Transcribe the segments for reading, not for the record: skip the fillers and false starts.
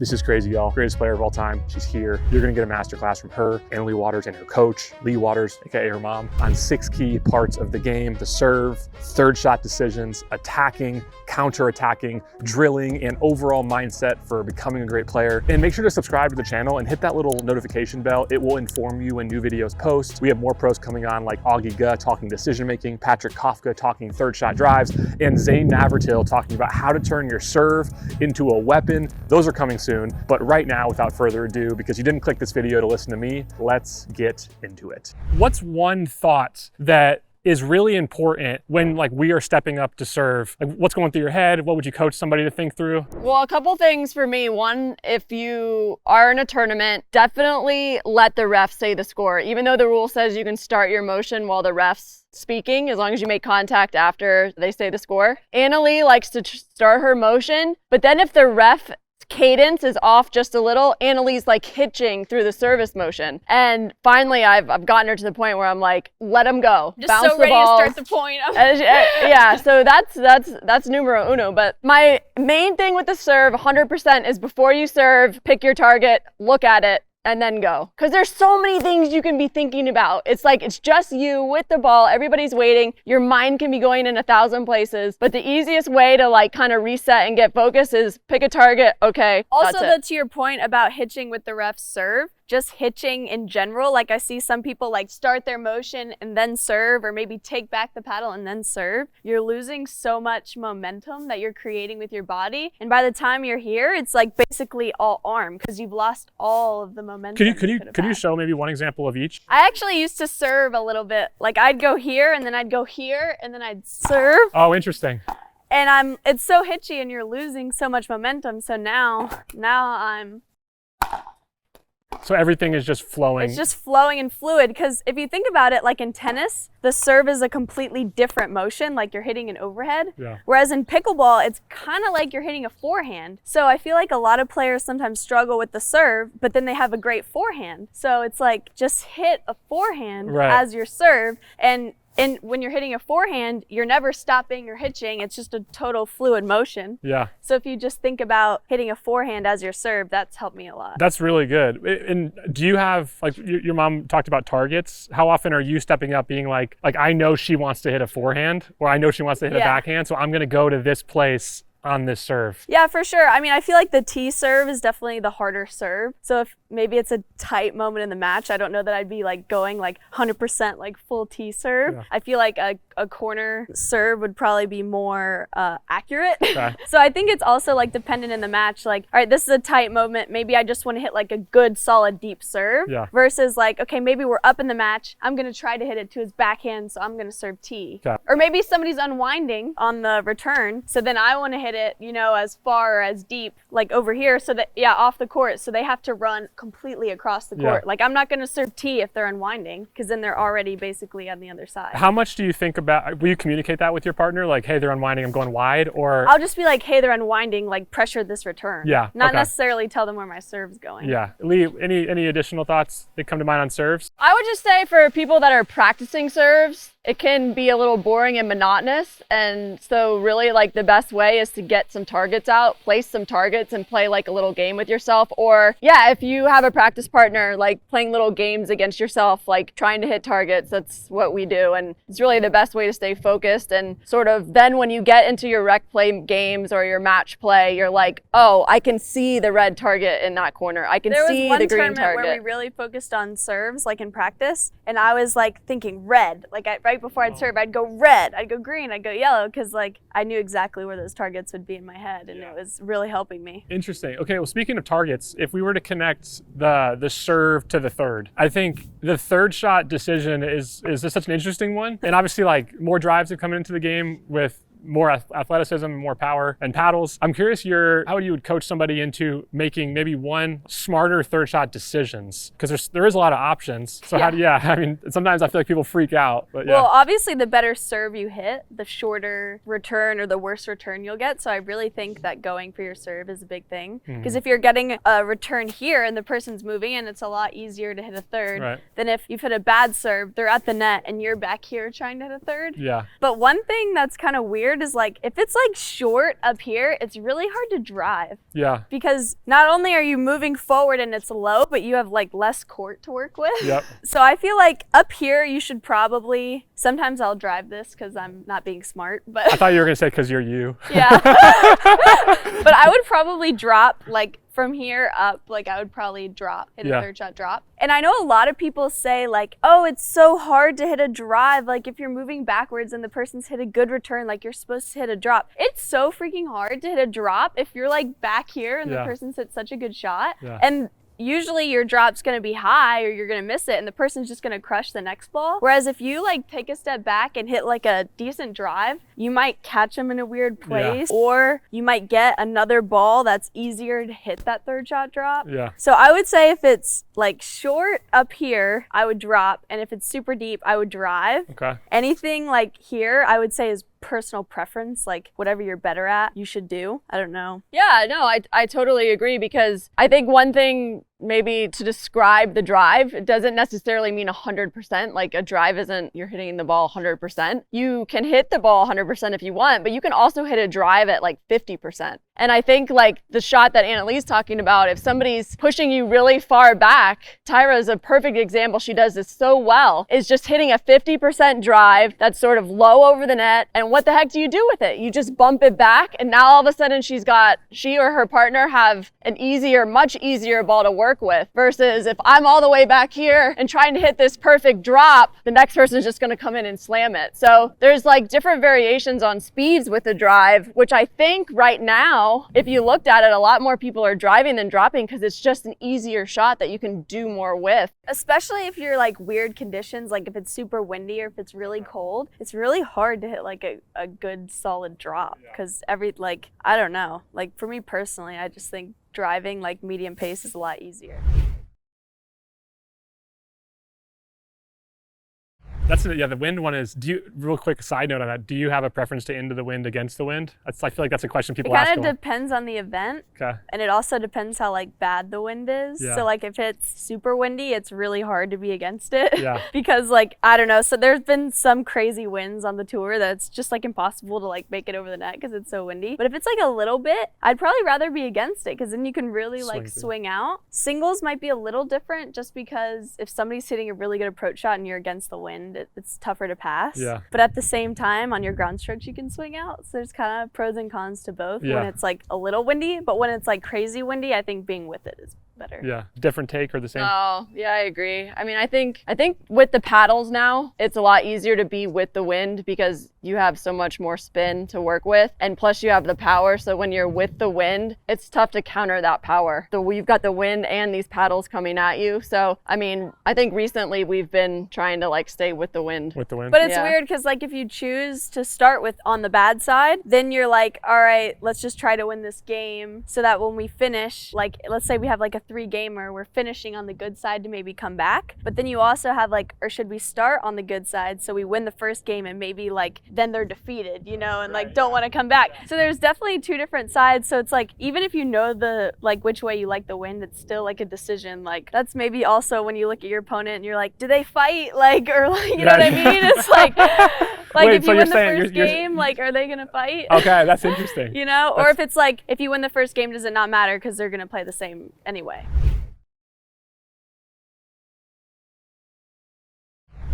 This is crazy, y'all. Greatest player of all time. She's here. You're gonna get a masterclass from her, Anna Leigh and her coach, Leigh Waters, aka her mom, on 6 key parts of the game: the serve, third shot decisions, attacking, counter-attacking, drilling, and overall mindset for becoming a great player. And make sure to subscribe to the channel and hit that little notification bell. It will inform you when new videos post. We have more pros coming on, like Augie Guh talking decision-making, Patrick Kofka talking third shot drives, and Zane Navratil talking about how to turn your serve into a weapon. Those are coming soon. But right now, without further ado, because you didn't click this video to listen to me, let's get into it. What's one thought that is really important when we are stepping up to serve? Like, what's going through your head? What would you coach somebody to think through? Well, a couple things for me. One, if you are in a tournament, definitely let the ref say the score. Even though the rule says you can start your motion while the ref's speaking, as long as you make contact after they say the score. Anna Leigh likes to start her motion, but then if the ref cadence is off just a little, Anna Leigh's hitching through the service motion. And finally, I've gotten her to the point where I'm like, let him go. Just bounce so the ready ball. to start the point. Yeah, so that's numero uno. But my main thing with the serve, 100%, is before you serve, pick your target, look at it, and then go. Because there's so many things you can be thinking about. It's just you with the ball, everybody's waiting, your mind can be going in 1,000 places, but the easiest way to kind of reset and get focused is pick a target, okay, Also, that's to your point about hitching with the ref's serve, just hitching in general, I see some people start their motion and then serve, or maybe take back the paddle and then serve. You're losing so much momentum that you're creating with your body, and by the time you're here, it's basically all arm, because you've lost all of the momentum. Could you show maybe one example of each? I actually used to serve a little bit. I'd go here, and then I'd go here, and then I'd serve. Oh, interesting. And it's so hitchy, and you're losing so much momentum. So now I'm. So everything is just flowing. It's just flowing and fluid, because if you think about it, in tennis, the serve is a completely different motion, you're hitting an overhead. Yeah. Whereas in pickleball, it's kind of like you're hitting a forehand. So I feel like a lot of players sometimes struggle with the serve, but then they have a great forehand. So it's just hit a forehand as your serve. And when you're hitting a forehand, you're never stopping or hitching. It's just a total fluid motion. Yeah. So if you just think about hitting a forehand as your serve, that's helped me a lot. That's really good. And do you have, your mom talked about targets. How often are you stepping up being like I know she wants to hit a forehand, or I know she wants to hit a backhand, so I'm going to go to this place on this serve? Yeah, for sure. I mean, I feel like the T serve is definitely the harder serve. So if maybe it's a tight moment in the match, I don't know that I'd be going 100% full T serve. Yeah. I feel like a corner serve would probably be more accurate. Okay. So I think it's also dependent in the match. All right, this is a tight moment. Maybe I just want to hit a good solid deep serve. Yeah. Versus okay, maybe we're up in the match. I'm going to try to hit it to his backhand, so I'm going to serve T. Okay. Or maybe somebody's unwinding on the return, so then I want to hit it, as far or as deep, over here, so that, off the court, so they have to run completely across the court. Yeah. I'm not going to serve T if they're unwinding, because then they're already basically on the other side. How much do you think about, will you communicate that with your partner? Hey, they're unwinding, I'm going wide, or? I'll just be hey, they're unwinding, pressure this return. Yeah. Not necessarily tell them where my serve's going. Yeah. Leigh, any additional thoughts that come to mind on serves? I would just say, for people that are practicing serves, it can be a little boring and monotonous. And so really the best way is to get some targets out, place some targets, and play a little game with yourself. Or if you have a practice partner, playing little games against yourself, trying to hit targets. That's what we do. And it's really the best way to stay focused. And sort of then when you get into your rec play games or your match play, you're oh, I can see the red target in that corner. I can see the green target. There was one tournament where we really focused on serves, in practice. And I was thinking red. Right before I'd serve, I'd go red, I'd go green, I'd go yellow, because I knew exactly where those targets would be in my head, and it was really helping me. Interesting. Okay, well, speaking of targets, if we were to connect the serve to the third, I think the third shot decision is such an interesting one. And obviously, more drives have come into the game with more athleticism, more power, and paddles. I'm curious how you would coach somebody into making maybe one smarter third shot decisions, because there is a lot of options. So I mean, sometimes I feel like people freak out, but yeah. Well, obviously the better serve you hit, the shorter return or the worse return you'll get. So I really think that going for your serve is a big thing, because if you're getting a return here and the person's moving in, it's a lot easier to hit a third than if you've hit a bad serve, they're at the net and you're back here trying to hit a third. Yeah. But one thing that's kind of weird weird is like, if it's like short up here, it's really hard to drive. Yeah. Because not only are you moving forward and it's low, but you have like less court to work with. Yep. So I feel like up here, you should probably, sometimes I'll drive this because I'm not being smart, but. I thought you were going to say because you're you. Yeah. But I would probably drop like from here up, like I would probably drop, hit a third shot drop. And I know a lot of people say like, oh, it's so hard to hit a drive. Like if you're moving backwards and the person's hit a good return, like you're supposed to hit a drop. It's so freaking hard to hit a drop if you're like back here and the person's hit such a good shot. Yeah. And usually your drop's gonna be high or you're gonna miss it and the person's just gonna crush the next ball. Whereas if you like take a step back and hit like a decent drive, you might catch them in a weird place or you might get another ball that's easier to hit that third shot drop. Yeah. So I would say if it's like short up here, I would drop, and if it's super deep, I would drive. Okay. Anything like here, I would say is personal preference, like whatever you're better at, you should do. I don't know. Yeah, no, I totally agree, because I think one thing maybe to describe the drive, it doesn't necessarily mean 100%. Like a drive isn't you're hitting the ball 100%. You can hit the ball 100% if you want, but you can also hit a drive at like 50%. And I think like the shot that Anna Leigh's talking about, if somebody's pushing you really far back, Tyra's a perfect example. She does this so well, is just hitting a 50% drive that's sort of low over the net. And what the heck do you do with it? You just bump it back, and now all of a sudden she or her partner have an easier, much easier ball to work with, versus if I'm all the way back here and trying to hit this perfect drop, the next person's just going to come in and slam it. So there's like different variations on speeds with the drive, which I think right now, if you looked at it, a lot more people are driving than dropping because it's just an easier shot that you can do more with. Especially if you're like weird conditions, like if it's super windy or if it's really cold, it's really hard to hit like a good solid drop, because I don't know, like for me personally, I just think driving like medium pace is a lot easier. That's the wind one is, real quick side note on that, do you have a preference to into the wind, against the wind? I feel like that's a question people ask. It kind of depends on the event. Okay. And it also depends how like bad the wind is. Yeah. So like if it's super windy, it's really hard to be against it. Yeah. Because like, I don't know, so there's been some crazy winds on the tour that's just like impossible to like make it over the net because it's so windy. But if it's like a little bit, I'd probably rather be against it, because then you can really swing out. Singles might be a little different, just because if somebody's hitting a really good approach shot and you're against the wind, it's tougher to pass. Yeah. But at the same time, on your ground strokes, you can swing out. So there's kind of pros and cons to both when it's like a little windy, but when it's like crazy windy, I think being with it is better. Yeah. Different take or the same? Oh, yeah, I agree. I mean, I think with the paddles now, it's a lot easier to be with the wind because you have so much more spin to work with. And plus you have the power. So when you're with the wind, it's tough to counter that power. So you've got the wind and these paddles coming at you. So, I mean, I think recently we've been trying to like stay with the wind. With the wind. But it's weird because like if you choose to start with on the bad side, then you're like, all right, let's just try to win this game so that when we finish, like let's say we have like a 3-gamer, we're finishing on the good side to maybe come back. But then you also have like, or should we start on the good side so we win the first game and maybe like then they're defeated, and like don't want to come back. So there's definitely two different sides. So it's like, even if you know the like which way you like the wind, it's still like a decision. Like that's maybe also when you look at your opponent and you're like, do they fight? Like, or like, you know what I mean? It's like Wait, if you win the first game, like are they gonna fight? Okay, that's interesting. Or if it's like, if you win the first game, does it not matter because they're gonna play the same anyway?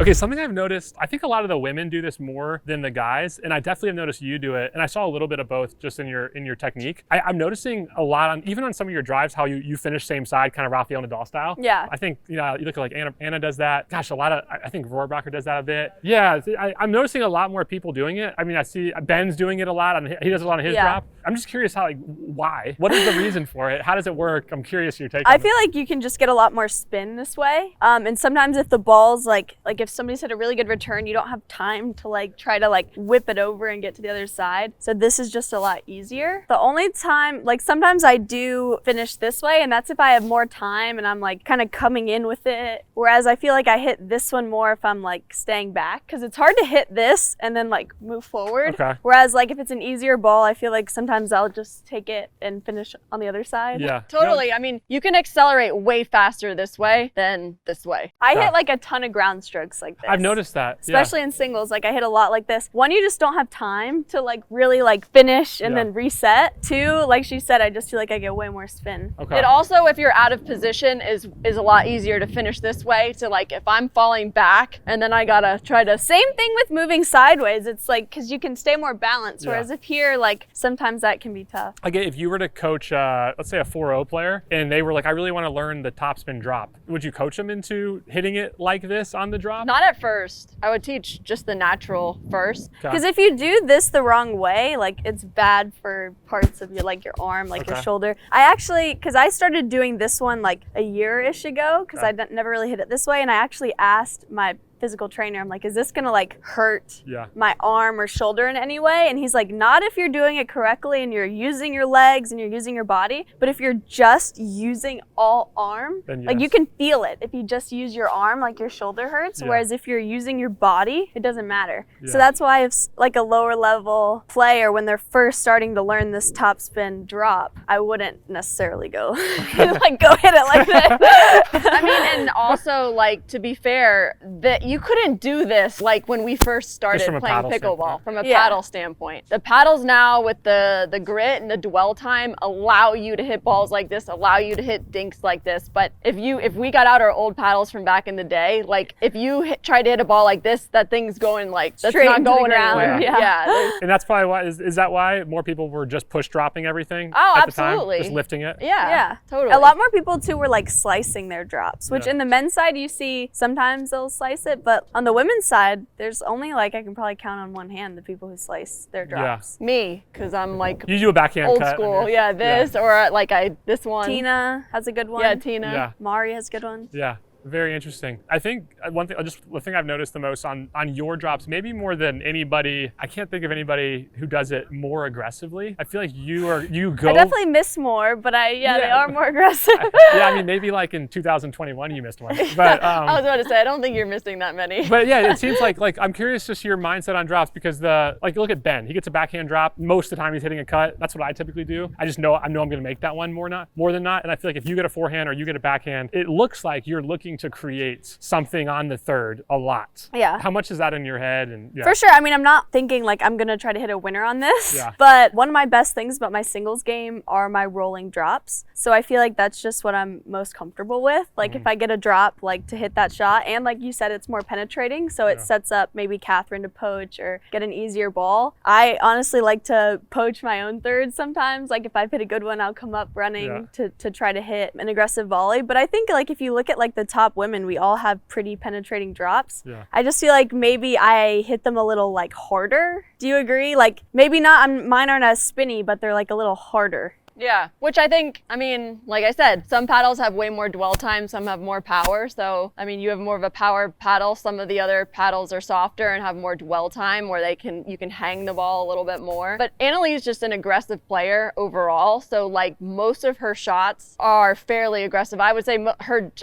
Okay, something I've noticed, I think a lot of the women do this more than the guys, and I definitely have noticed you do it, and I saw a little bit of both just in your technique. I'm noticing a lot even on some of your drives, how you finish same side, kind of Rafael Nadal style. Yeah. I think, you look at like Anna does that. Gosh, I think Rohrabacher does that a bit. Yeah, I'm noticing a lot more people doing it. I mean, I see Ben's doing it a lot, and he does a lot on his drop. I'm just curious why? What is the reason for it? How does it work? I'm curious your take on it. I feel like you can just get a lot more spin this way. And sometimes if the ball's like if somebody's hit a really good return, you don't have time to like try to like whip it over and get to the other side. So this is just a lot easier. The only time, like sometimes I do finish this way, and that's if I have more time and I'm like kind of coming in with it. Whereas I feel like I hit this one more if I'm like staying back, because it's hard to hit this and then like move forward. Okay. Whereas like if it's an easier ball, I feel like sometimes I'll just take it and finish on the other side. Yeah. Totally. I mean, you can accelerate way faster this way than this way. I hit like a ton of ground strokes looks like this. I've noticed that. Especially in singles, like I hit a lot like this. One, you just don't have time to like really like finish and then reset. Two, like she said, I just feel like I get way more spin. Okay. It also, if you're out of position, is a lot easier to finish this way. To like, if I'm falling back and then I gotta try to. Same thing with moving sideways. It's like, because you can stay more balanced. Whereas if here, like sometimes that can be tough. Like if you were to coach, let's say a 4-0 player, and they were like, I really want to learn the topspin drop, would you coach them into hitting it like this on the drop? Not at first. I would teach just the natural first. Because if you do this the wrong way, like it's bad for parts of your, like your arm, like your shoulder. I actually, because I started doing this one like a year-ish ago, because I never really hit it this way, and I actually asked my physical trainer, I'm like, is this gonna like hurt my arm or shoulder in any way? And he's like, not if you're doing it correctly and you're using your legs and you're using your body, but if you're just using all arm, like you can feel it. If you just use your arm, like your shoulder hurts, whereas if you're using your body, it doesn't matter. So that's why if like a lower level player, when they're first starting to learn this topspin drop, I wouldn't necessarily go like go hit it like that. I mean, and also like, to be fair, that you couldn't do this like when we first started playing pickleball from a paddle standpoint. The paddles now with the grit and the dwell time allow you to hit balls like this, allow you to hit dinks like this. But if we got out our old paddles from back in the day, like if you tried to hit a ball like this, that thing's going like, that's straight not going anywhere. Yeah. And that's probably why, is that why more people were just push dropping everything at absolutely. The time? Just lifting it? Yeah, totally. A lot more people too were like slicing their drops, which in the men's side you see sometimes they'll slice it, but on the women's side, there's only like, I can probably count on one hand the people who slice their drops. Me, because I'm like you do a backhand old cut school. This or like this one. Tina has a good one. Yeah, Tina. Yeah. Mari has a good one. Yeah. Very interesting. I think the thing I've noticed the most on your drops, maybe more than anybody, I can't think of anybody who does it more aggressively. I feel like you go. I definitely miss more, but they are more aggressive. Yeah, I mean, maybe like in 2021 you missed one. But I was about to say, I don't think you're missing that many. But yeah, it seems like I'm curious just your mindset on drops, because look at Ben. He gets a backhand drop. Most of the time he's hitting a cut. That's what I typically do. I know I'm going to make that one more than not. And I feel like if you get a forehand or you get a backhand, it looks like you're looking to create something on the third a lot. Yeah. How much is that in your head? And For sure. I mean, I'm not thinking like I'm going to try to hit a winner on this, but one of my best things about my singles game are my rolling drops. So I feel like that's just what I'm most comfortable with. Like if I get a drop, like to hit that shot, and like you said, it's more penetrating. So it sets up maybe Catherine to poach or get an easier ball. I honestly like to poach my own thirds sometimes. Like if I've hit a good one, I'll come up running to try to hit an aggressive volley. But I think like if you look at like the top women, we all have pretty penetrating drops. Yeah. I just feel like maybe I hit them a little like harder. Do you agree? Like maybe not, mine aren't as spinny, but they're like a little harder. Yeah, which I think, I mean, like I said, some paddles have way more dwell time, some have more power. So, I mean, you have more of a power paddle. Some of the other paddles are softer and have more dwell time where you can hang the ball a little bit more. But Anna Leigh is just an aggressive player overall. So like most of her shots are fairly aggressive. I would say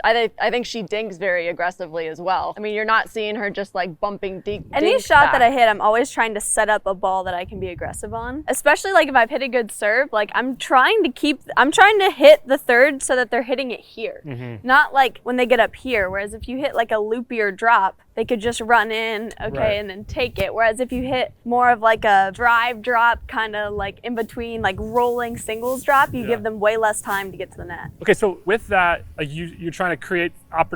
I think she dinks very aggressively as well. I mean, you're not seeing her just like bumping deep. Any shot that I hit, I'm always trying to set up a ball that I can be aggressive on. Especially like if I've hit a good serve, like I'm trying to hit the third so that they're hitting it here. Not like when they get up here. Whereas if you hit like a loopier drop, they could just run in, and then take it. Whereas if you hit more of like a drive drop, kind of like in between, like rolling singles drop, you give them way less time to get to the net. Okay, so with that, like you're trying to create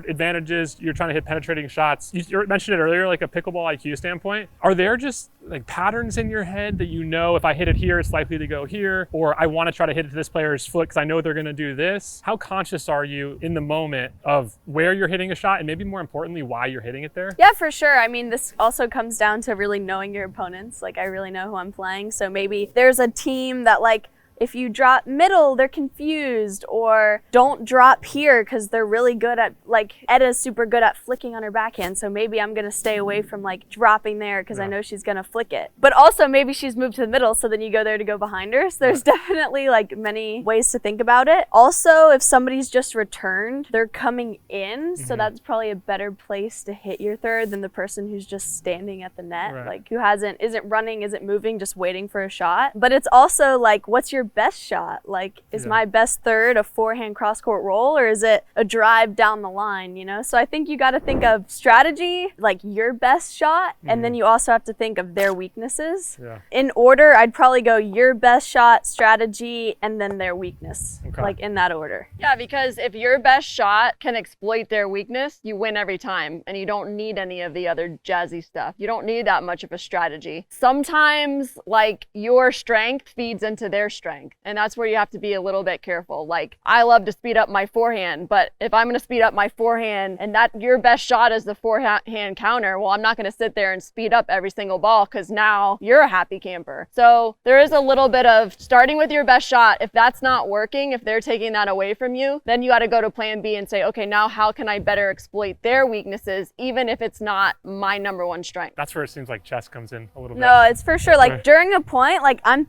advantages, you're trying to hit penetrating shots. You mentioned it earlier, like a pickleball IQ standpoint. Are there just like patterns in your head that if I hit it here, it's likely to go here, or I want to try to hit it to this player's foot because I know they're going to do this? How conscious are you in the moment of where you're hitting a shot, and maybe more importantly, why you're hitting it there? Yeah, for sure. I mean, this also comes down to really knowing your opponents. Like, I really know who I'm playing. So maybe there's a team that like, if you drop middle, they're confused, or don't drop here because they're really good at, like, Edda's super good at flicking on her backhand, so maybe I'm going to stay away from, like, dropping there because I know she's going to flick it. But also maybe she's moved to the middle, so then you go there to go behind her. So there's definitely, like, many ways to think about it. Also, if somebody's just returned, they're coming in, so that's probably a better place to hit your third than the person who's just standing at the net, like, who isn't running, isn't moving, just waiting for a shot. But it's also, like, what's your best shot? Like, is my best third a forehand cross-court roll, or is it a drive down the line, you know? So I think you got to think of strategy, like your best shot, and then you also have to think of their weaknesses. In order, I'd probably go your best shot, strategy, and then their weakness, like in that order. Yeah, because if your best shot can exploit their weakness, you win every time, and you don't need any of the other jazzy stuff. You don't need that much of a strategy. Sometimes, like, your strength feeds into their strength, and that's where you have to be a little bit careful. Like, I love to speed up my forehand, but if I'm going to speed up my forehand and that your best shot is the forehand counter, well, I'm not going to sit there and speed up every single ball, because now you're a happy camper. So there is a little bit of starting with your best shot. If that's not working, if they're taking that away from you, then you got to go to plan B and say, okay, now how can I better exploit their weaknesses, even if it's not my number one strength? That's where it seems like chess comes in a little bit. No, it's for sure. Like, during a point, like, I'm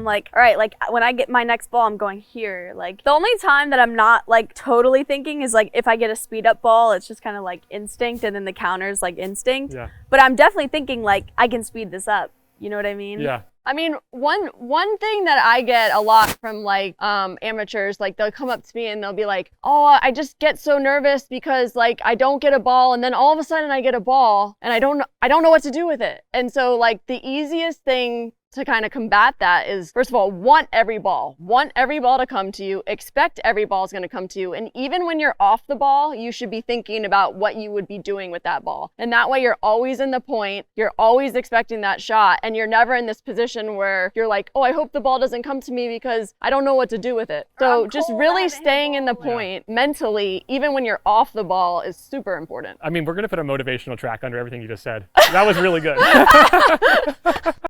like, all right, like, when I get my next ball, I'm going here. Like, the only time that I'm not, like, totally thinking is, like, if I get a speed up ball, it's just kind of like instinct, and then the counter's like instinct. But I'm definitely thinking, like, I can speed this up. You know what I mean? I mean, one thing that I get a lot from, like, amateurs, like, they'll come up to me and they'll be like, oh, I just get so nervous because, like, I don't get a ball, and then all of a sudden I get a ball and I don't know what to do with it. And so, like, the easiest thing to kind of combat that is, first of all, want every ball to come to you, expect every ball is going to come to you. And even when you're off the ball, you should be thinking about what you would be doing with that ball. And that way you're always in the point, you're always expecting that shot, and you're never in this position where you're like, oh, I hope the ball doesn't come to me because I don't know what to do with it. So just really staying in the point mentally, even when you're off the ball, is super important. I mean, we're going to put a motivational track under everything you just said. That was really good.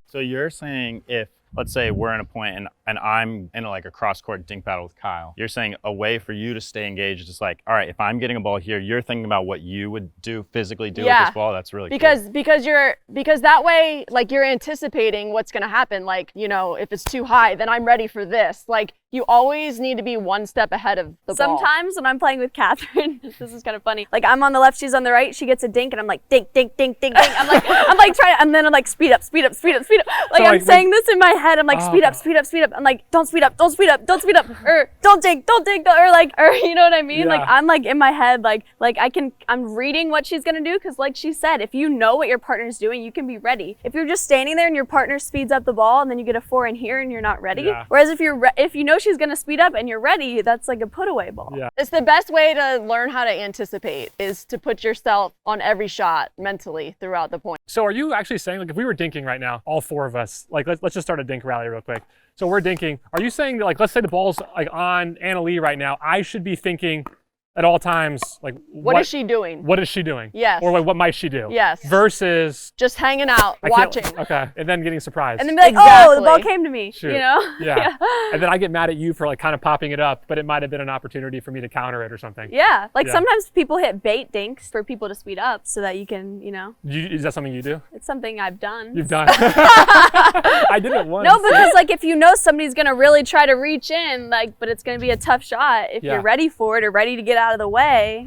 So you're saying, if, let's say we're in a point and I'm in like a cross-court dink battle with Kyle, you're saying a way for you to stay engaged is like, all right, if I'm getting a ball here, you're thinking about what you would physically do with this ball. That's really cool. Because that way, like, you're anticipating what's going to happen. Like, you know, if it's too high, then I'm ready for this. Like, you always need to be one step ahead of the ball. Sometimes when I'm playing with Catherine, this is kind of funny. Like, I'm on the left, she's on the right, she gets a dink, and I'm like, dink, dink, dink, dink, dink. I'm like trying, and then I'm like, speed up, speed up, speed up, speed up. Like, so I'm saying this in my head. I'm like, speed up, speed up, speed up. I'm like, don't speed up, don't speed up, don't speed up, or don't dink, or you know what I mean? Like, I'm like in my head, like I'm reading what she's gonna do, because like she said, if you know what your partner's doing, you can be ready. If you're just standing there and your partner speeds up the ball, and then you get a forehand here and you're not ready. Whereas if you know she's gonna speed up and you're ready, that's like a put away ball. It's the best way to learn how to anticipate, is to put yourself on every shot mentally throughout the point. So are you actually saying, like, if we were dinking right now, all four of us, like, let's just start a dink rally real quick. So we're dinking. Are you saying that, like, let's say the ball's like on Anna Leigh right now, I should be thinking at all times, like, what is she doing? What is she doing? Yes. Or like, what might she do? Yes. Versus just hanging out, watching. Okay. And then getting surprised. And then be like, oh, the ball came to me. Shoot. You know? Yeah. And then I get mad at you for, like, kind of popping it up, but it might have been an opportunity for me to counter it or something. Yeah. Like, sometimes people hit bait dinks for people to speed up so that you can, you know. Is that something you do? It's something I've done. You've done. I did it once. No, because like, if you know somebody's gonna really try to reach in, like, but it's gonna be a tough shot, if you're ready for it or ready to get out of the way.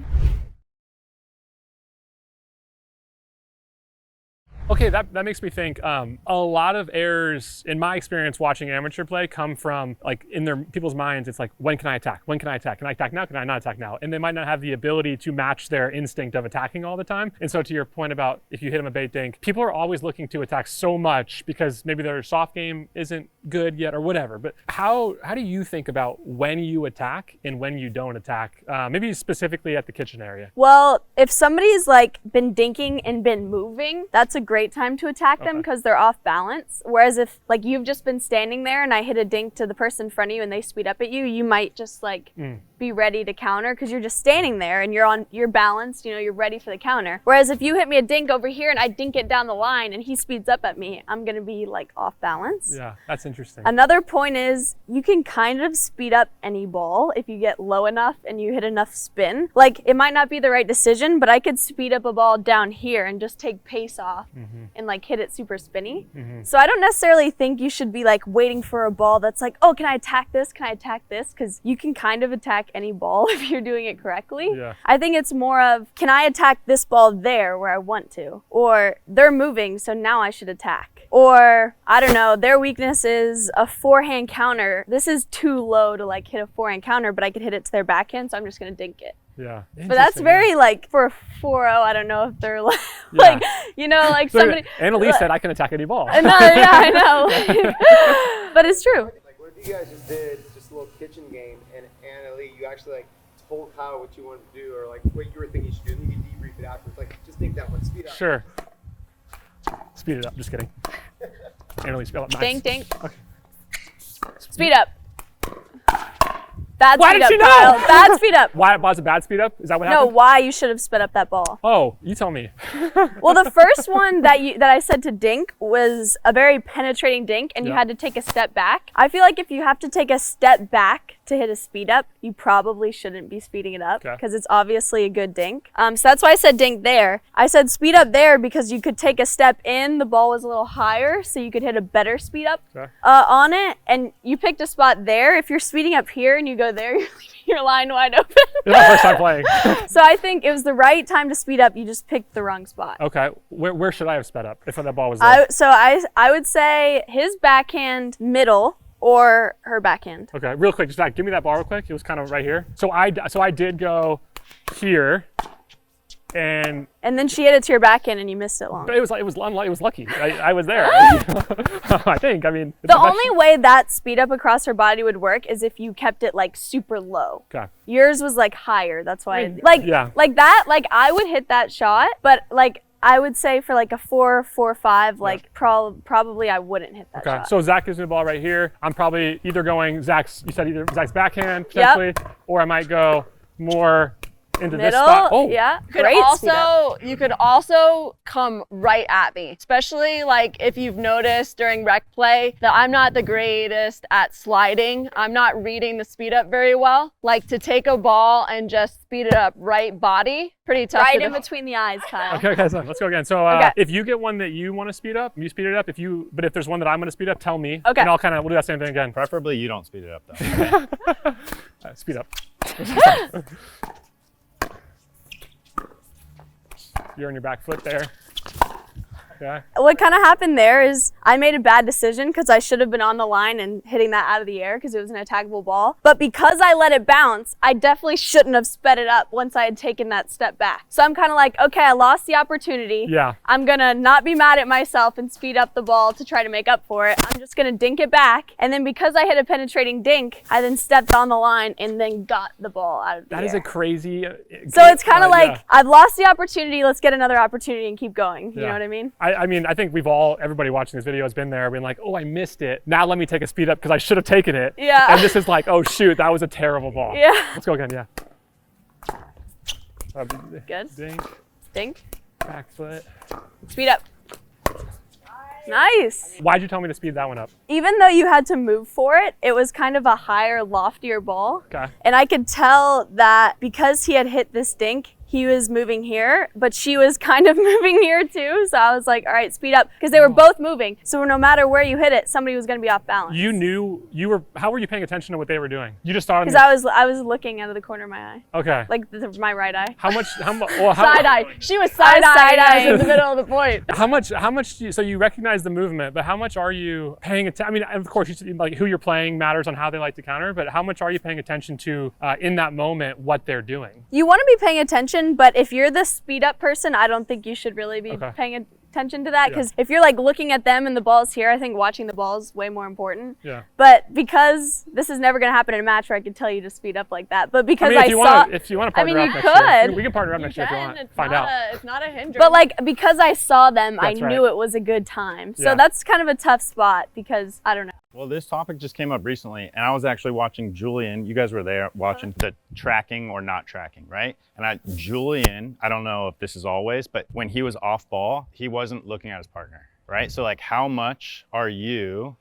Okay, that makes me think, a lot of errors, in my experience watching amateur play, come from, like, in people's minds, it's like, when can I attack? When can I attack? Can I attack now? Can I not attack now? And they might not have the ability to match their instinct of attacking all the time. And so to your point about if you hit them a bait dink, people are always looking to attack so much because maybe their soft game isn't good yet or whatever. But how do you think about when you attack and when you don't attack? Maybe specifically at the kitchen area. Well, if somebody's like been dinking and been moving, that's a great time to attack them because they're off balance. Whereas if like you've just been standing there and I hit a dink to the person in front of you and they speed up at you, you might just like be ready to counter because you're just standing there and you're balanced, you know, you're ready for the counter. Whereas if you hit me a dink over here and I dink it down the line and he speeds up at me, I'm gonna be like off balance. Yeah, that's interesting. Another point is you can kind of speed up any ball if you get low enough and you hit enough spin. Like it might not be the right decision, but I could speed up a ball down here and just take pace off and like hit it super spinny. So I don't necessarily think you should be like waiting for a ball that's like, oh, can I attack this? Can I attack this? Because you can kind of attack attack any ball if you're doing it correctly. Yeah. I think it's more of, can I attack this ball there where I want to? Or they're moving, so now I should attack. Or, I don't know, their weakness is a forehand counter. This is too low to like hit a forehand counter, but I could hit it to their backhand, so I'm just gonna dink it. Yeah. But that's very like, for a 4-0, I don't know if they're like, like, you know, like So somebody. Anna Leigh said I can attack any ball. No, yeah, I know. But it's true. Like what if you guys just did just a little kitchen game and Anna Leigh, you actually like told Kyle what you wanted to do or like what you were thinking you should do, and you could debrief it afterwards. Like just think that one, speed up. Sure. Speed it up. Just kidding. Anna Leigh, spell it. Nice. Dink, dink. Okay. Speed up. Bad Why speed did up, she know? Kyle. Bad speed up. Why was it bad speed up? Is that what No, happened? why you should have sped up that ball. Oh, you tell me. Well, the first one that I said to dink was a very penetrating dink, and you Yeah. had to take a step back. I feel like if you have to take a step back to hit a speed up, you probably shouldn't be speeding it up because it's obviously a good dink. So that's why I said dink there. I said speed up there because you could take a step in, the ball was a little higher, so you could hit a better speed up on it, and you picked a spot there. If you're speeding up here and you go there, you're leaving your line wide open. It's my first time playing. So I think it was the right time to speed up. You just picked the wrong spot. Okay, where should I have sped up if that ball was there? I would say his backhand middle or her backhand. Okay, real quick, just give me that ball real quick. It was kind of right here. So I did here, and then she hit it to your backhand and you missed it long. but it was lucky. I was there. I think. I mean, The only way that speed up across her body would work is if you kept it like super low. Okay. Yours was like higher. That's why Yeah. like that, like I would hit that shot, but like I would say for like a 4-4-5, like probably I wouldn't hit that shot. So Zach gives me the ball right here. I'm probably either going Zach's backhand potentially, or I might go more into this Middle, spot. Oh, yeah. You could also come right at me, especially like if you've noticed during rec play that I'm not the greatest at sliding. I'm not reading the speed up very well. Like to take a ball and just speed it up right body, pretty tough. Right in between the eyes, Kyle. Okay, so let's go again. So if you get one that you want to speed up, you speed it up. But if there's one that I'm going to speed up, tell me. Okay. And we'll do that same thing again. Preferably you don't speed it up though. Speed up. You're on your back foot there. Okay. What kind of happened there is I made a bad decision because I should have been on the line and hitting that out of the air because it was an attackable ball. But because I let it bounce, I definitely shouldn't have sped it up once I had taken that step back. So I'm kind of like, okay, I lost the opportunity. Yeah. I'm going to not be mad at myself and speed up the ball to try to make up for it. I'm just going to dink it back. And then because I hit a penetrating dink, I then stepped on the line and then got the ball out of the air. That is a crazy. So it's kind of like, I've lost the opportunity. Let's get another opportunity and keep going. You know what I mean? I mean, I think everybody watching this video has been there, being like, oh, I missed it. Now let me take a speed up because I should have taken it. Yeah. And this is like, oh, shoot, that was a terrible ball. Yeah. Let's go again, yeah. Good. Dink, Dink. back foot. Speed up. Nice. Why'd you tell me to speed that one up? Even though you had to move for it, it was kind of a higher, loftier ball. Okay. And I could tell that because he had hit this dink, he was moving here, but she was kind of moving here too. So I was like, all right, speed up. Because they were both moving. So no matter where you hit it, somebody was going to be off balance. You knew how were you paying attention to what they were doing? You just saw it. Because I was looking out of the corner of my eye. Okay. Like my right eye. How much, Side eye. She was side eye in the middle of the point. How much, so you recognize the movement, but how much are you paying attention? I mean, of course, like who you're playing matters on how they like to counter, but how much are you paying attention to in that moment what they're doing? You want to be paying attention, but if you're the speed up person, I don't think you should really be paying attention to that because if you're like looking at them and the ball's here, I think watching the ball is way more important. Yeah. But because this is never going to happen in a match where I can tell you to speed up like that, but because if you want to partner up next year, we can partner up next year if you want. Find out. It's not a hindrance. But like because I saw them, I That's right. knew it was a good time. So Yeah. that's kind of a tough spot because I don't know. Well, this topic just came up recently, and I was actually watching Julian. You guys were there watching the tracking or not tracking, right? And Julian, I don't know if this is always, but when he was off ball, he wasn't looking at his partner, right? So like how much are you're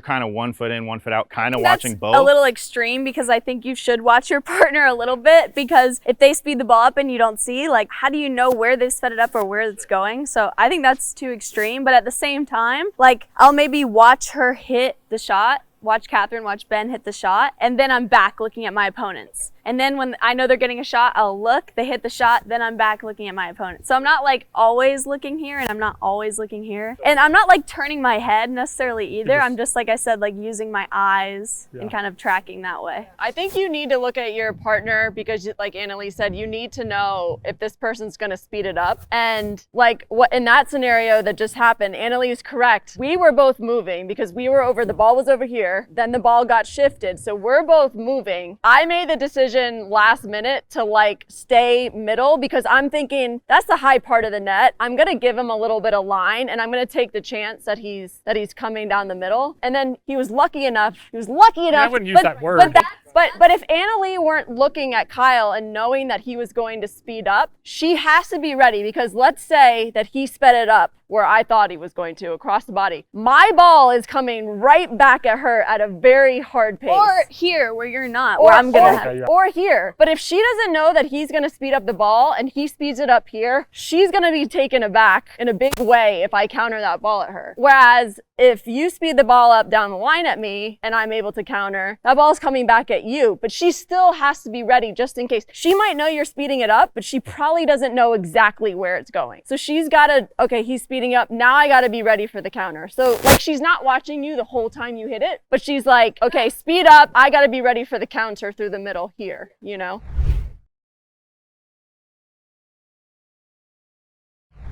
kind of 1 foot in, 1 foot out, kind of watching both? A little extreme because I think you should watch your partner a little bit because if they speed the ball up and you don't see, like how do you know where they've sped it up or where it's going? So I think that's too extreme, but at the same time, like I'll maybe watch her hit the shot, watch Catherine, watch Ben hit the shot, and then I'm back looking at my opponents. And then when I know they're getting a shot, I'll look, they hit the shot, then I'm back looking at my opponent. So I'm not like always looking here and I'm not always looking here. And I'm not like turning my head necessarily either. I'm just, like I said, like using my eyes and kind of tracking that way. I think you need to look at your partner because, like Anna Leigh said, you need to know if this person's going to speed it up. And like what in that scenario that just happened, Anna Leigh is correct. We were both moving because we were over, the ball was over here, then the ball got shifted. So we're both moving. I made the decision last minute to like stay middle because I'm thinking that's the high part of the net. I'm going to give him a little bit of line and I'm going to take the chance that he's coming down the middle. And then he was lucky enough. I wouldn't use that word. But if Anna Leigh weren't looking at Kyle and knowing that he was going to speed up, she has to be ready because let's say that he sped it up where I thought he was going to across the body. My ball is coming right back at her at a very hard pace. Or here where you're not, where I'm gonna have. Or here. But if she doesn't know that he's gonna speed up the ball and he speeds it up here, she's gonna be taken aback in a big way if I counter that ball at her. Whereas if you speed the ball up down the line at me and I'm able to counter, that ball's coming back at you, but she still has to be ready just in case. She might know you're speeding it up, but she probably doesn't know exactly where it's going. So she's gotta, okay, he's speeding up, now I gotta be ready for the counter. So like she's not watching you the whole time you hit it, but she's like, okay, speed up, I gotta be ready for the counter through the middle here, you know?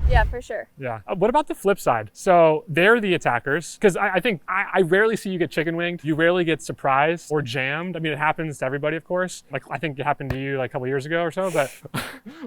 Yeah, for sure. Yeah. What about the flip side? So they're the attackers, because I think I rarely see you get chicken winged. You rarely get surprised or jammed. I mean, it happens to everybody, of course. Like I think it happened to you like a couple years ago or so. But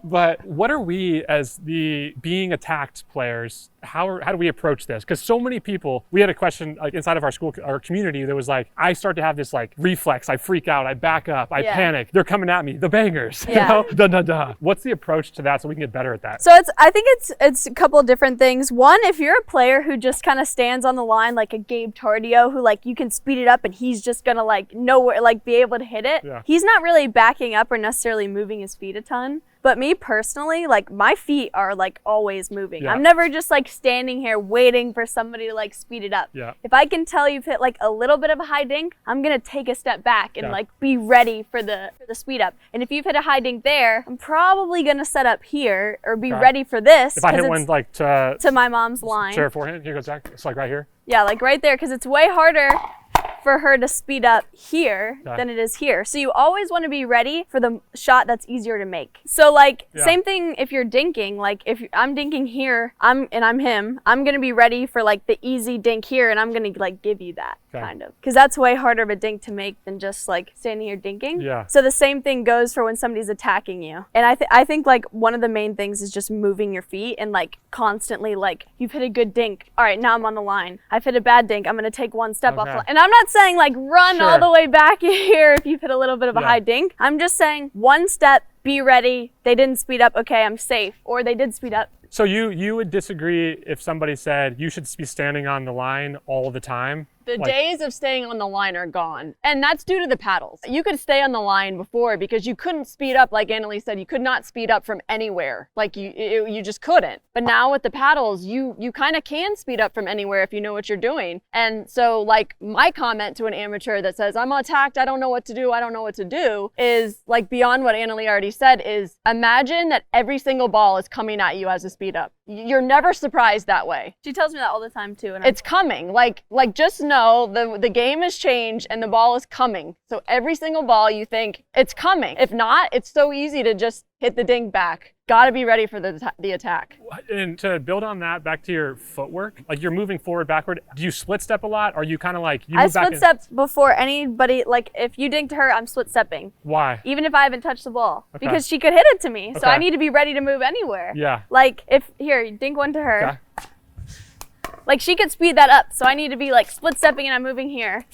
but what are we as the being attacked players? How do we approach this? Because so many people, we had a question like inside of our school, our community, that was like, I start to have this like reflex. I freak out. I back up. I panic. They're coming at me. The bangers. You know? Duh, duh, duh. What's the approach to that so we can get better at that? So I think it's a couple of different things. One, if you're a player who just kind of stands on the line like a Gabe Tardio, who like you can speed it up and he's just gonna like nowhere, like be able to hit it. Yeah. He's not really backing up or necessarily moving his feet a ton. But me personally, like my feet are like always moving. Yeah. I'm never just like standing here waiting for somebody to like speed it up. Yeah. If I can tell you've hit like a little bit of a high dink, I'm gonna take a step back and like be ready for the speed up. And if you've hit a high dink there, I'm probably gonna set up here or be ready for this. If I hit one like to my mom's line. To her forehand, here goes Zach. It's like right here. Yeah, like right there, because it's way harder for her to speed up here than it is here. So you always want to be ready for the shot that's easier to make. So like same thing if you're dinking, like if I'm dinking here, I'm him, I'm going to be ready for like the easy dink here and I'm going to like give you that kind of. Because that's way harder of a dink to make than just like standing here dinking. Yeah. So the same thing goes for when somebody's attacking you. And I think like one of the main things is just moving your feet and like constantly like you've hit a good dink. All right, now I'm on the line. I've hit a bad dink. I'm going to take one step off the line. And I'm not saying like run all the way back here if you've hit a little bit of a high dink. I'm just saying one step, be ready. They didn't speed up. Okay, I'm safe. Or they did speed up. So you would disagree if somebody said you should be standing on the line all the time? The days of staying on the line are gone. And that's due to the paddles. You could stay on the line before because you couldn't speed up, like Anna Leigh said, you could not speed up from anywhere. Like you just couldn't. But now with the paddles, you kind of can speed up from anywhere if you know what you're doing. And so like my comment to an amateur that says, I'm attacked, I don't know what to do, is like beyond what Anna Leigh already said is imagine that every single ball is coming at you as a speed up. You're never surprised that way. She tells me that all the time too. It's coming. Like just know the game has changed and the ball is coming. So every single ball you think it's coming. If not, it's so easy to just hit the dink back. Got to be ready for the attack. And to build on that, back to your footwork, like you're moving forward, backward. Do you split step a lot? Or are you kind of like you move back? I split step before anybody. Like if you dinked her, I'm split stepping. Why? Even if I haven't touched the ball, because she could hit it to me. So I need to be ready to move anywhere. Yeah. Like if here, dink one to her. Okay. Like she could speed that up, so I need to be like split stepping and I'm moving here.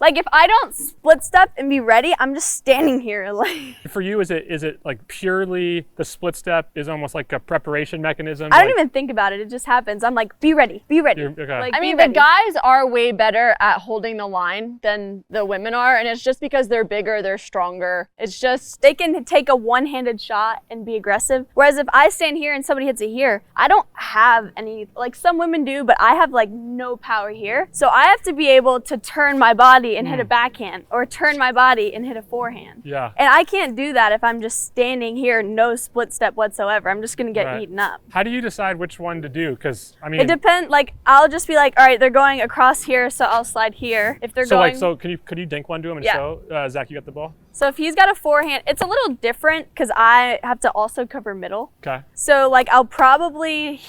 Like if I don't split step and be ready, I'm just standing here. Like for you, is it like purely the split step is almost like a preparation mechanism? I don't even think about it. It just happens. I'm like, be ready, be ready. Okay. Like, I mean, the guys are way better at holding the line than the women are, and it's just because they're bigger, they're stronger. It's just they can take a one-handed shot and be aggressive. Whereas if I stand here and somebody hits it here, I don't have any. Like some women do, but I have like no power here. So I have to be able to turn my body body and hit a backhand, or turn my body and hit a forehand. Yeah. And I can't do that if I'm just standing here, no split step whatsoever. I'm just gonna get eaten up. How do you decide which one to do? Because I mean, it depends. Like I'll just be like, all right, they're going across here, so I'll slide here. If they're going, so could you dink one to him and show Zach you got the ball? So if he's got a forehand, it's a little different because I have to also cover middle. Okay. So like I'll probably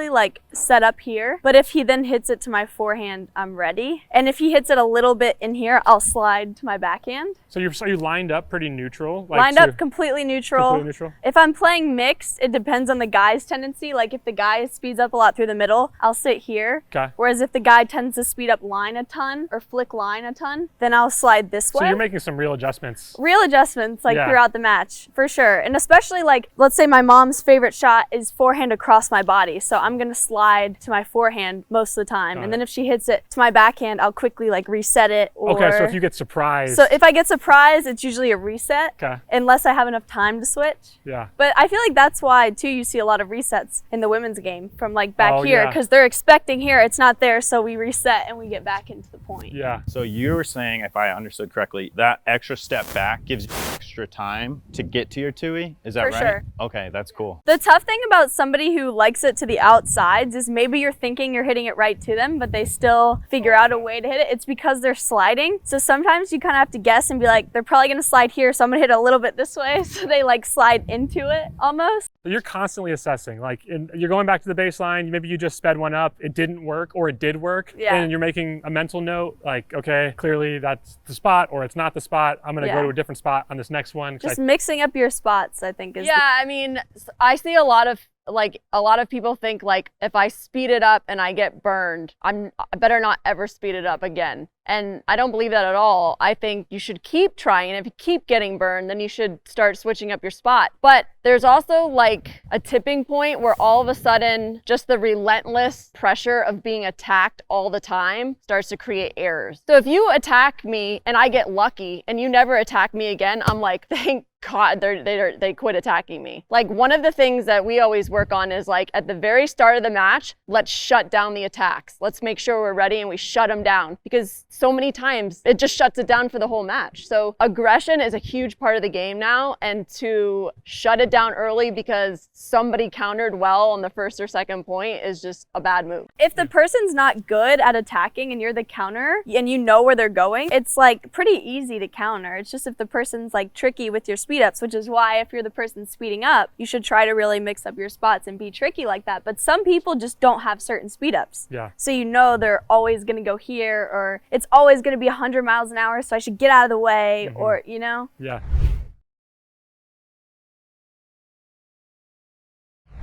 like set up here, but if he then hits it to my forehand, I'm ready. And if he hits it a little bit in here, I'll slide to my backhand. So you lined up pretty neutral? Like lined up completely neutral. Completely neutral. If I'm playing mixed, it depends on the guy's tendency. Like if the guy speeds up a lot through the middle, I'll sit here. Okay. Whereas if the guy tends to speed up line a ton or flick line a ton, then I'll slide this way. So you're making some real adjustments. Real adjustments throughout the match, for sure. And especially like, let's say my mom's favorite shot is forehand across my body. So I'm gonna slide to my forehand most of the time. And then if she hits it to my backhand, I'll quickly like reset it. Okay, so if you get surprised. So if I get surprised, it's usually a reset. Okay. Unless I have enough time to switch. Yeah. But I feel like that's why too you see a lot of resets in the women's game from like back here, yeah. because they're expecting here, it's not there, so we reset and we get back into the point. Yeah. So you were saying, if I understood correctly, that extra step back gives you extra time to get to your tui? Is that For right? sure. Okay, that's cool. The tough thing about somebody who likes it to the outsides is maybe you're thinking you're hitting it right to them, but they still figure out a way to hit it. It's because they're sliding. So sometimes you kind of have to guess and be like, they're probably going to slide here, so I'm going to hit a little bit this way. So they like slide into it almost. So you're constantly assessing, like you're going back to the baseline, maybe you just sped one up, it didn't work, or it did work. Yeah. And you're making a mental note, like, okay, clearly that's the spot, or it's not the spot. I'm going to go to a different spot on this next one. Just mixing up your spots, I think, is I mean, I see a lot of people think like if I speed it up and I get burned, I better not ever speed it up again. And I don't believe that at all. I think you should keep trying. And if you keep getting burned, then you should start switching up your spot. But there's also like a tipping point where all of a sudden, just the relentless pressure of being attacked all the time starts to create errors. So if you attack me and I get lucky and you never attack me again, I'm like, thank God they quit attacking me. Like one of the things that we always work on is like at the very start of the match, let's shut down the attacks. Let's make sure we're ready and we shut them down, because so many times it just shuts it down for the whole match. So aggression is a huge part of the game now, and to shut it down early because somebody countered well on the first or second point is just a bad move. if the person's not good at attacking and you're the counter and you know where they're going, it's like pretty easy to counter. It's just if the person's like tricky with your speed ups, which is why if you're the person speeding up, you should try to really mix up your spots and be tricky like that. But some people just don't have certain speed ups. Yeah. So you know they're always going to go here, or it's always going to be 100 miles an hour, so I should get out of the way, or, you know? Yeah.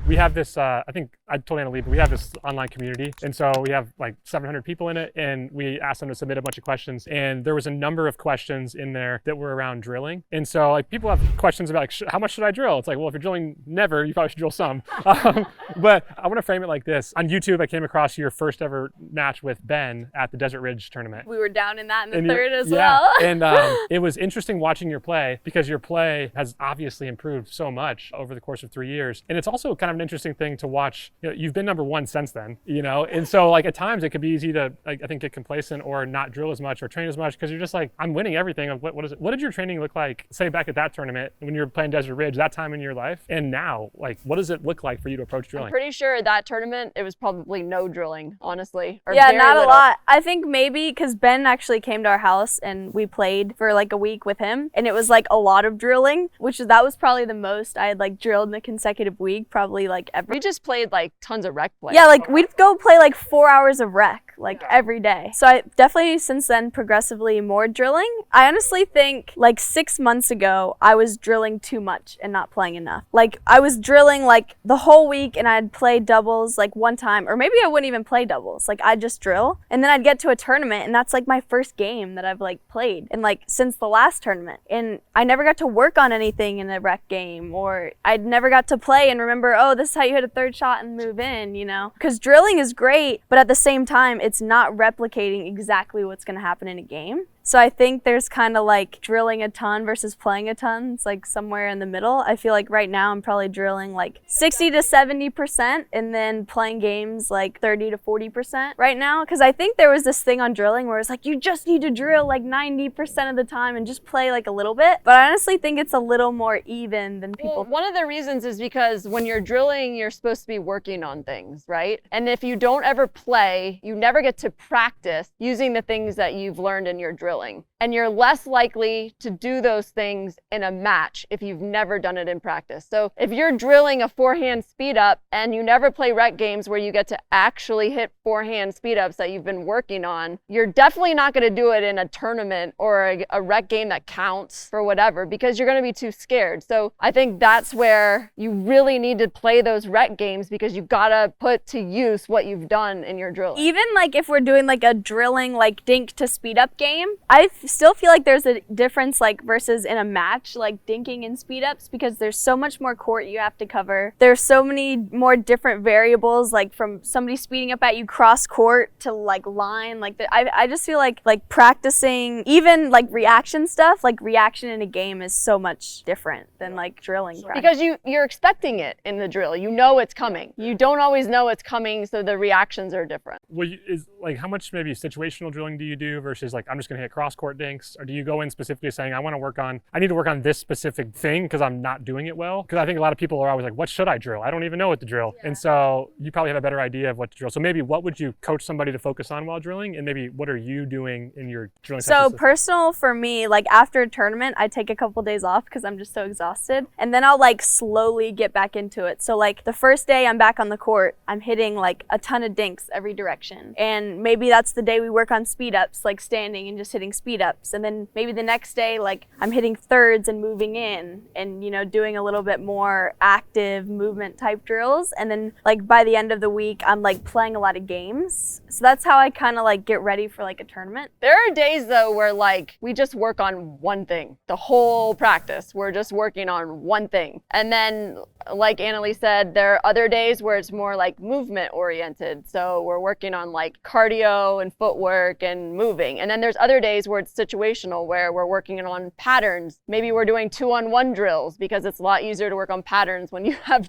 We have this, I think I told Anna Leigh, but we have this online community. And so we have like 700 people in it, and we asked them to submit a bunch of questions. And there was a number of questions in there that were around drilling. And so like people have questions about like, how much should I drill? It's like, well, if you're drilling never, you probably should drill some. But I want to frame it like this. On YouTube, I came across your first ever match with Ben at the Desert Ridge tournament. We were down in that in the third as yeah. well. And it was interesting watching your play, because your play has obviously improved so much over the course of 3 years. And it's also kind of an interesting thing to watch. You know, you've been number one since then, you know? And so like at times it could be easy to, like, I think, get complacent or not drill as much or train as much, because you're just like, I'm winning everything. What is it? What did your training look like, say back at that tournament when you were playing Desert Ridge, that time in your life? And now, like, what does it look like for you to approach drilling? I'm pretty sure that tournament, it was probably no drilling, honestly. Or Yeah, very not little. a lot. I think maybe because Ben actually came to our house and we played for like a week with him, and it was like a lot of drilling, that was probably the most I had like drilled in a consecutive week, probably like ever. We just played like tons of rec play. Yeah, like we'd go play like 4 hours of rec like every day. So I definitely since then progressively more drilling. I honestly think like 6 months ago I was drilling too much and not playing enough. Like I was drilling like the whole week and I'd play doubles like one time, or maybe I wouldn't even play doubles. Like I'd just drill, and then I'd get to a tournament and that's like my first game that I've like played and like since the last tournament, and I never got to work on anything in a rec game, or I'd never got to play and remember, oh, this is how you hit a third shot and move in, you know? Because drilling is great, but at the same time it's not replicating exactly what's going to happen in a game. So I think there's kind of like drilling a ton versus playing a ton. It's like somewhere in the middle. I feel like right now I'm probably drilling like 60 to 70% and then playing games like 30 to 40% right now. Because I think there was this thing on drilling where it's like you just need to drill like 90% of the time and just play like a little bit. But I honestly think it's a little more even than people. Well, one of the reasons is because when you're drilling, you're supposed to be working on things, right? And if you don't ever play, you never get to practice using the things that you've learned in your drilling. And you're less likely to do those things in a match if you've never done it in practice. So if you're drilling a forehand speed up and you never play rec games where you get to actually hit forehand speed ups that you've been working on, you're definitely not going to do it in a tournament or a rec game that counts for whatever, because you're going to be too scared. So I think that's where you really need to play those rec games, because you've got to put to use what you've done in your drilling. Even like if we're doing like a drilling like dink to speed up game, I still feel like there's a difference like versus in a match like dinking and speed ups, because there's so much more court you have to cover. There's so many more different variables, like from somebody speeding up at you cross court to like line, like I just feel like practicing even like reaction stuff, like reaction in a game is so much different than like drilling practice. Because you're expecting it in the drill. You know it's coming. You don't always know it's coming, so the reactions are different. Well, is like how much maybe situational drilling do you do versus like I'm just going to hit cross court dinks, or do you go in specifically saying I need to work on this specific thing because I'm not doing it well? Because I think a lot of people are always like, what should I drill? I don't even know what to drill. Yeah. And so you probably have a better idea of what to drill. So maybe what would you coach somebody to focus on while drilling, and maybe what are you doing in your drilling? So personal for me, like after a tournament, I take a couple days off because I'm just so exhausted, and then I'll like slowly get back into it. So like the first day I'm back on the court, I'm hitting like a ton of dinks every direction, and maybe that's the day we work on speed ups, like standing and just hitting speed ups. And then maybe the next day, like I'm hitting thirds and moving in and, you know, doing a little bit more active movement type drills. And then like by the end of the week, I'm like playing a lot of games. So that's how I kind of like get ready for like a tournament. There are days though where like we just work on one thing, the whole practice. We're just working on one thing. And then like Anna Leigh said, there are other days where it's more like movement oriented. So we're working on like cardio and footwork and moving. And then there's other days where it's situational, where we're working on patterns. Maybe we're doing 2-on-1 drills because it's a lot easier to work on patterns when you have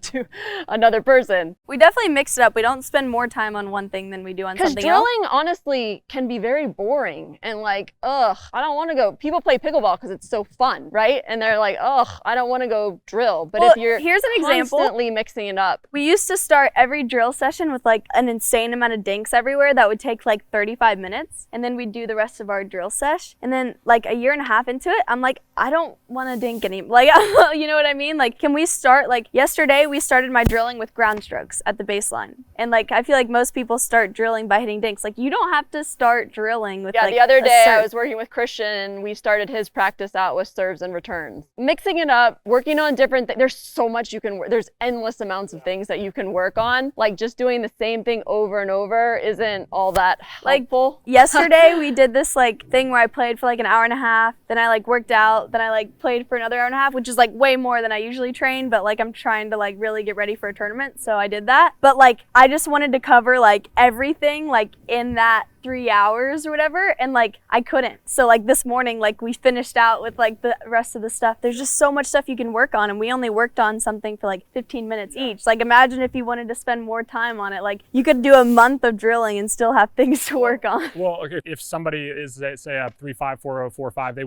another person. We definitely mix it up. We don't spend more time on one thing than we do on something else. Because drilling honestly can be very boring and like, ugh, I don't want to go. People play pickleball because it's so fun, right? And they're like, ugh, I don't want to go drill. But if you're here's an example. Constantly mixing it up. We used to start every drill session with like an insane amount of dinks everywhere that would take like 35 minutes. And then we'd do the rest of our drill sesh. And then like a year and a half into it, I'm like, I don't want to dink anymore. Like, you know what I mean? Like, can we start, like yesterday we started my drilling with ground strokes at the baseline. And like, I feel like most people start drilling by hitting dinks. Like, you don't have to start drilling with like the other day I was working with Christian and we started his practice out with serves and returns. Mixing it up, working on different things. There's so much you can work. There's endless amounts of things that you can work on. Like just doing the same thing over and over isn't all that helpful. Like yesterday we did this like thing where I played for like an hour and a half, then I like worked out, then I like played for another hour and a half, which is like way more than I usually train, but like I'm trying to like really get ready for a tournament, so I did that. But like I just wanted to cover like everything like in that 3 hours or whatever, and like I couldn't. So like this morning, like we finished out with like the rest of the stuff. There's just so much stuff you can work on, and we only worked on something for like 15 minutes each. Like imagine if you wanted to spend more time on it. Like you could do a month of drilling and still have things to work on. Well, okay, if somebody is say a 3.5, 4.0, 4.5, they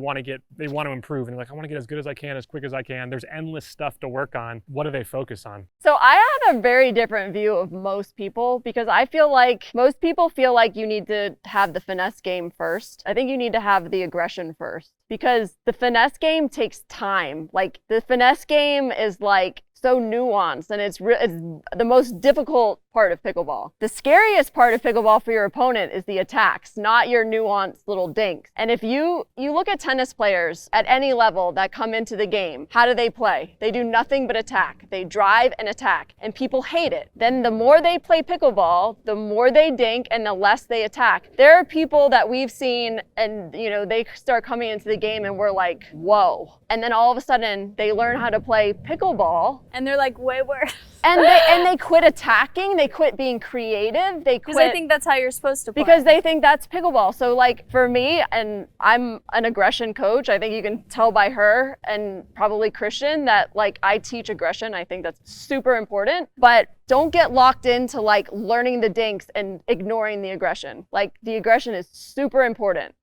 want to improve, and they're like, I want to get as good as I can, as quick as I can. There's endless stuff to work on. What do they focus on? So I have a very different view of most people, because I feel like most people feel like you need to have the finesse game first. I think you need to have the aggression first, because the finesse game takes time. Like the finesse game is like so nuanced, and it's the most difficult part of pickleball. The scariest part of pickleball for your opponent is the attacks, not your nuanced little dinks. And if you look at tennis players at any level that come into the game, how do they play? They do nothing but attack. They drive and attack, and people hate it. Then the more they play pickleball, the more they dink and the less they attack. There are people that we've seen, and you know, they start coming into the game and we're like, whoa. And then all of a sudden they learn how to play pickleball, and they're like way worse. And they quit attacking, they quit being creative, they Because quit I think that's how you're supposed to play. because they think that's pickleball. So like for me, and I'm an aggression coach, I think you can tell by her and probably Christian that like I teach aggression. I think that's super important, but don't get locked into like learning the dinks and ignoring the aggression. Like the aggression is super important.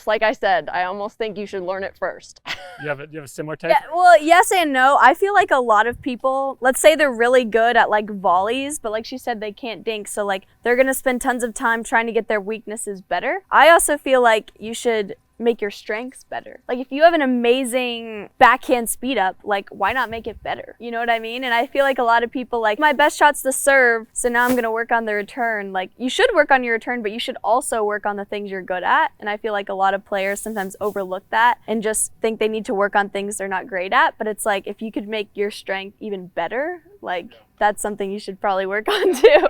Like I said, I almost think you should learn it first. You have a similar take? Yeah, well, yes and no. I feel like a lot of people, let's say they're really good at like volleys, but like she said, they can't dink. So like they're going to spend tons of time trying to get their weaknesses better. I also feel like you should make your strengths better. Like if you have an amazing backhand speed up, like why not make it better? You know what I mean? And I feel like a lot of people like, my best shot's the serve, so now I'm going to work on the return. Like you should work on your return, but you should also work on the things you're good at. And I feel like a lot of players sometimes overlook that and just think they need to work on things they're not great at. But it's like, if you could make your strength even better, like that's something you should probably work on too.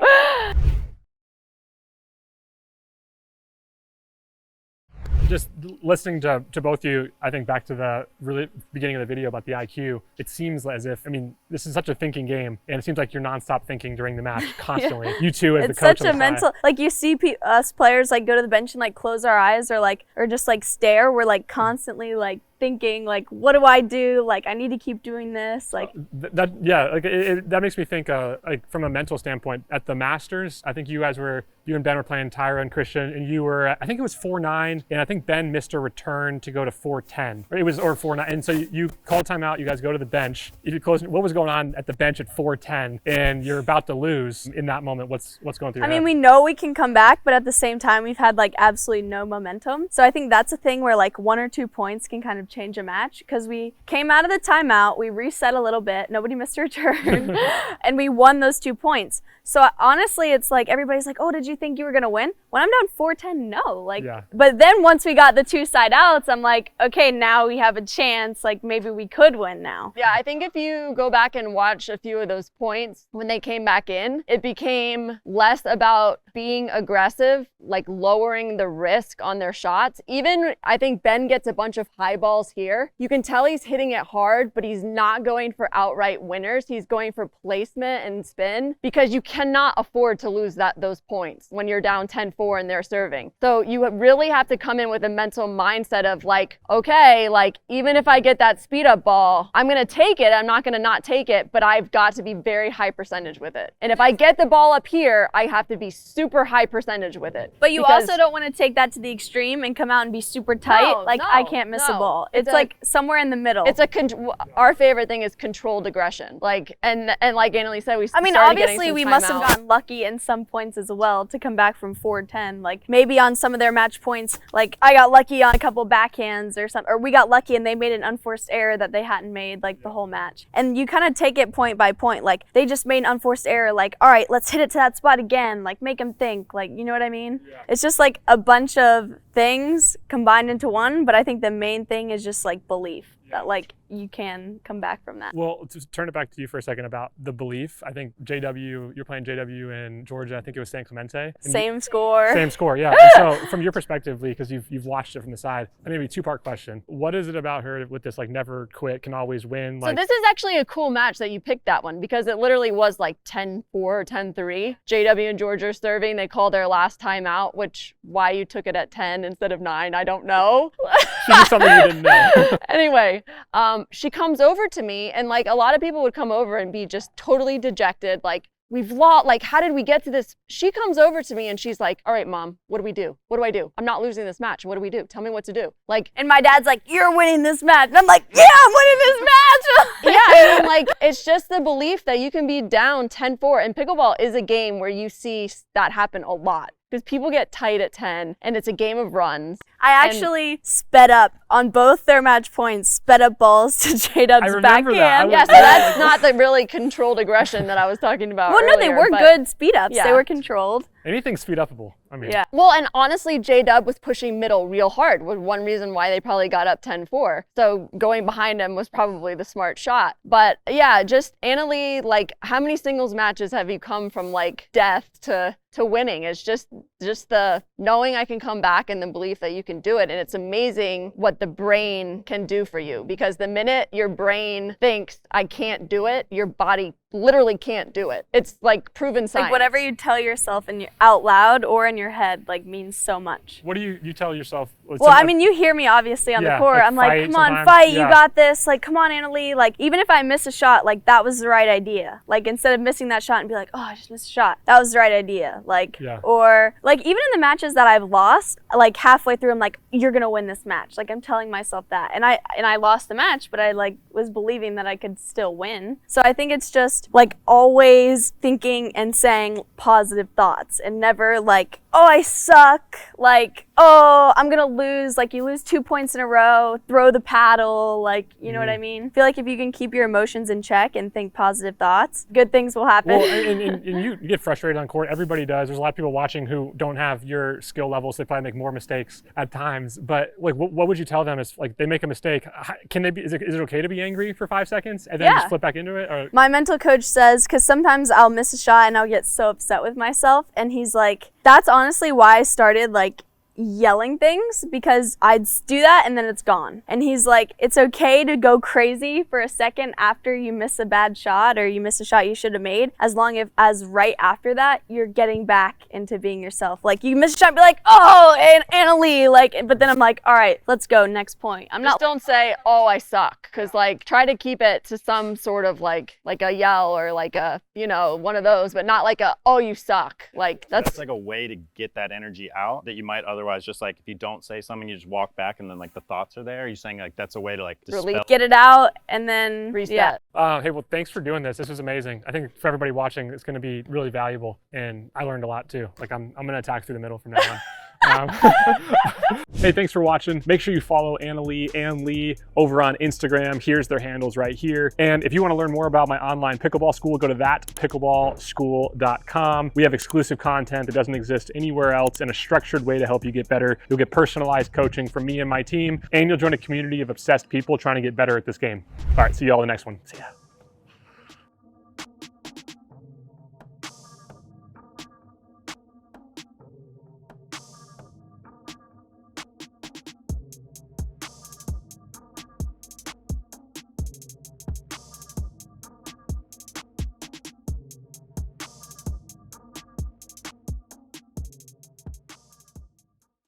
Just listening to both you, I think back to the really beginning of the video about the IQ, it seems as if, I mean, this is such a thinking game, and it seems like you're nonstop thinking during the match constantly. Yeah. You two as it's the coach. It's such a mental, like you see us players like go to the bench and like close our eyes or just like stare. We're like constantly like thinking like, what do I do? Like I need to keep doing this. Like that makes me think like from a mental standpoint at the Masters, I think you and Ben were playing Tyra and Christian, and you were, I think it was 4-9, and I think Ben missed a return to go to 4-10, or 4-9, and so you called timeout, you guys go to the bench. If you close, what was going on at the bench at 4-10, and you're about to lose in that moment? What's going through your head? I mean, we know we can come back, but at the same time, we've had like absolutely no momentum. So I think that's a thing where like 1 or 2 points can kind of change a match, because we came out of the timeout, we reset a little bit, nobody missed a return, and we won those 2 points. So honestly, it's like everybody's like, oh, did you think you were going to win? When I'm down 4-10, no. Like, yeah. But then once we got the 2 side outs, I'm like, okay, now we have a chance. Like maybe we could win now. Yeah, I think if you go back and watch a few of those points when they came back in, it became less about being aggressive, like lowering the risk on their shots. Even I think Ben gets a bunch of high balls here. You can tell he's hitting it hard, but he's not going for outright winners. He's going for placement and spin, because you cannot afford to lose those points when you're down 10-4 and they're serving. So you really have to come in with a mental mindset of like, okay, like even if I get that speed up ball, I'm going to take it. I'm not going to not take it, but I've got to be very high percentage with it. And if I get the ball up here, I have to be super high percentage with it. But you also don't want to take that to the extreme and come out and be super tight. I can't miss a ball. It's like somewhere in the middle. It's our favorite thing is controlled aggression. Like, and like Anna Leigh said, obviously we must have gotten lucky in some points as well to come back from 4-10. Like maybe on some of their match points, like I got lucky on a couple backhands or something, or we got lucky and they made an unforced error that they hadn't made like the whole match. And you kind of take it point by point. Like they just made an unforced error. Like, all right, let's hit it to that spot again. Like make them think. Like, you know what I mean? Yeah. It's just like a bunch of things combined into one. But I think the main thing is just like belief that like you can come back from that. Well, to turn it back to you for a second about the belief, I think you're playing JW in Georgia. I think it was San Clemente. Same score, yeah. And so from your perspective, Leigh, because you've watched it from the side, maybe a 2-part question. What is it about her with this like never quit, can always win? So this is actually a cool match that you picked that one, because it literally was like 10-4 or 10-3. JW and Georgia are serving. They called their last time out, which why you took it at 10 instead of 9, I don't know. She did something you didn't know. Anyway, she comes over to me, and like a lot of people would come over and be just totally dejected, like we've lost, like how did we get to this? She comes over to me and she's like, all right, Mom, what do we do? What do I do? I'm not losing this match. What do we do? Tell me what to do. Like, and my dad's like, you're winning this match. And I'm like, yeah, I'm winning this match. Yeah, and like it's just the belief that you can be down 10-4, and pickleball is a game where you see that happen a lot. Because people get tight at 10, and it's a game of runs. I actually sped up on both their match points, sped up balls to J-Dub's backhand. Yeah, so that's not the really controlled aggression that I was talking about earlier. No, they were good speed ups. Yeah. They were controlled. Anything speed upable. I mean. Yeah. Well, and honestly, J-Dub was pushing middle real hard, was one reason why they probably got up 10-4. So going behind him was probably the smart shot. But yeah, just Anna Leigh, like how many singles matches have you come from like death to winning? It's just the knowing I can come back and the belief that you can do it. And it's amazing what the brain can do for you, because the minute your brain thinks I can't do it, your body literally can't do it. It's like proven science. Like whatever you tell yourself out loud or in your head like means so much. What do you tell yourself? Well, I mean, you hear me obviously on the court. I'm like, come on, fight, you got this. Like, come on, Anna Leigh. Like, even if I miss a shot, like that was the right idea. Like, instead of missing that shot and be like, oh, I just missed a shot, that was the right idea. Like, or like even in the matches that I've lost, like halfway through, I'm like, you're gonna win this match. Like, I'm telling myself that, and I lost the match, but I like was believing that I could still win. So I think it's just like always thinking and saying positive thoughts and never like, oh, I suck, like, oh, I'm gonna lose, like you lose 2 points in a row, throw the paddle, like, you know what I mean? I feel like if you can keep your emotions in check and think positive thoughts, good things will happen. Well, and you get frustrated on court, everybody does. There's a lot of people watching who don't have your skill levels, they probably make more mistakes at times, but like, what would you tell them is like, they make a mistake, can they be, is it okay to be angry for 5 seconds and then just flip back into it? Or? My mental coach says, because sometimes I'll miss a shot and I'll get so upset with myself, and he's like, that's honestly why I started like yelling things, because I'd do that and then it's gone. And he's like, it's okay to go crazy for a second after you miss a bad shot or you miss a shot you should have made, as long as right after that you're getting back into being yourself. Like, you miss a shot, be like, oh, and Anna Leigh, like, but then I'm like, all right, let's go, next point. Don't say, oh, I suck, because like try to keep it to some sort of like a yell or like a, you know, one of those, but not like a, oh, you suck. Like that's like a way to get that energy out that you might otherwise just like, if you don't say something, you just walk back and then like the thoughts are there. Are you saying like that's a way to like dispel? Get it out and then reset. Hey, well, thanks for doing this. This was amazing. I think for everybody watching, it's going to be really valuable, and I learned a lot too. Like I'm going to attack through the middle from now on. Hey, thanks for watching. Make sure you follow Anna Leigh and Leigh over on Instagram. Here's their handles right here. And if you want to learn more about my online pickleball school, go to ThatPickleballSchool.com. We have exclusive content that doesn't exist anywhere else, and a structured way to help you get better. You'll get personalized coaching from me and my team, and you'll join a community of obsessed people trying to get better at this game. All right, see you all in the next one. See ya.